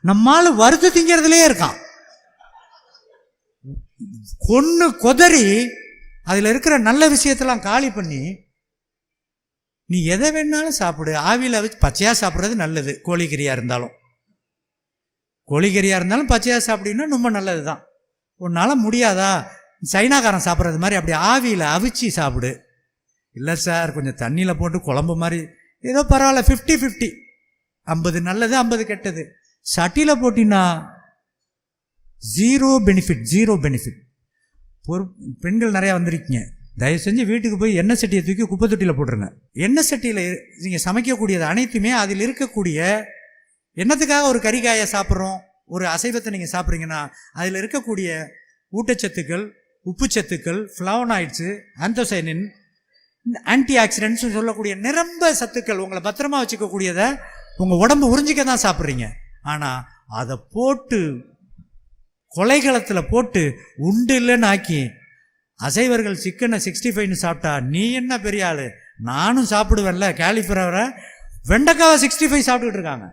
நம்மால் வறுத்து திங்கிறதுலே இருக்கான். கொன்று கொதறி அதில் இருக்கிற நல்ல விஷயத்தெல்லாம் காலி பண்ணி நீ எதை வேணாலும் சாப்பிடு, ஆவியில் வச்சு பச்சையாக சாப்பிட்றது நல்லது. கோழிக்கறியாக இருந்தாலும் பச்சையாக சாப்பிட்டீங்கன்னா ரொம்ப நல்லது தான். உன்னால் முடியாதா, சைனாக்காரன் சாப்பிட்றது மாதிரி அப்படி ஆவியில் அவிச்சு சாப்பிடு. இல்லை சார் கொஞ்சம் தண்ணியில் போட்டு குழம்பு மாதிரி ஏதோ பரவாயில்ல, 50-50, 50 நல்லது 50 கெட்டது. சட்டியில் போட்டினா ஜீரோ பெனிஃபிட். பெண்கள் நிறையா வந்திருக்கீங்க, தயவு செஞ்சு வீட்டுக்கு போய் எண்ணெய் சட்டியை தூக்கி குப்பை தொட்டியில் போட்டுருங்க. எண்ணெய் சட்டியில் நீங்கள் சமைக்கக்கூடியது அனைத்துமே அதில் இருக்கக்கூடிய எண்ணத்துக்காக ஒரு கறிக்காயை சாப்பிட்றோம், ஒரு அசைவத்தை நீங்கள் சாப்பிட்றீங்கன்னா அதில் இருக்கக்கூடிய ஊட்டச்சத்துக்கள், உப்புச்சத்துக்கள், ஃப்ளவனாய்ட்ஸு, ஆந்தோசைனின், ஆன்டி ஆக்சிடென்ட்ஸ் சொல்லக்கூடிய நிரம்ப சத்துக்கள் உங்களை பத்திரமா வச்சுக்கக்கூடியதை உங்கள் உடம்பு உறிஞ்சிக்க தான் சாப்பிட்றீங்க. ஆனால் அதை போட்டு கொலைகளத்தில் போட்டு உண்டு இல்லைன்னு ஆக்கி அசைவர்கள் சிக்கனை 65 சாப்பிட்டா நீ என்ன பெரிய ஆள், நானும் சாப்பிடுவேன்ல, காலிஃப்ளவரை வெண்டைக்காவை 65 சாப்பிட்டுக்கிட்டு இருக்காங்க.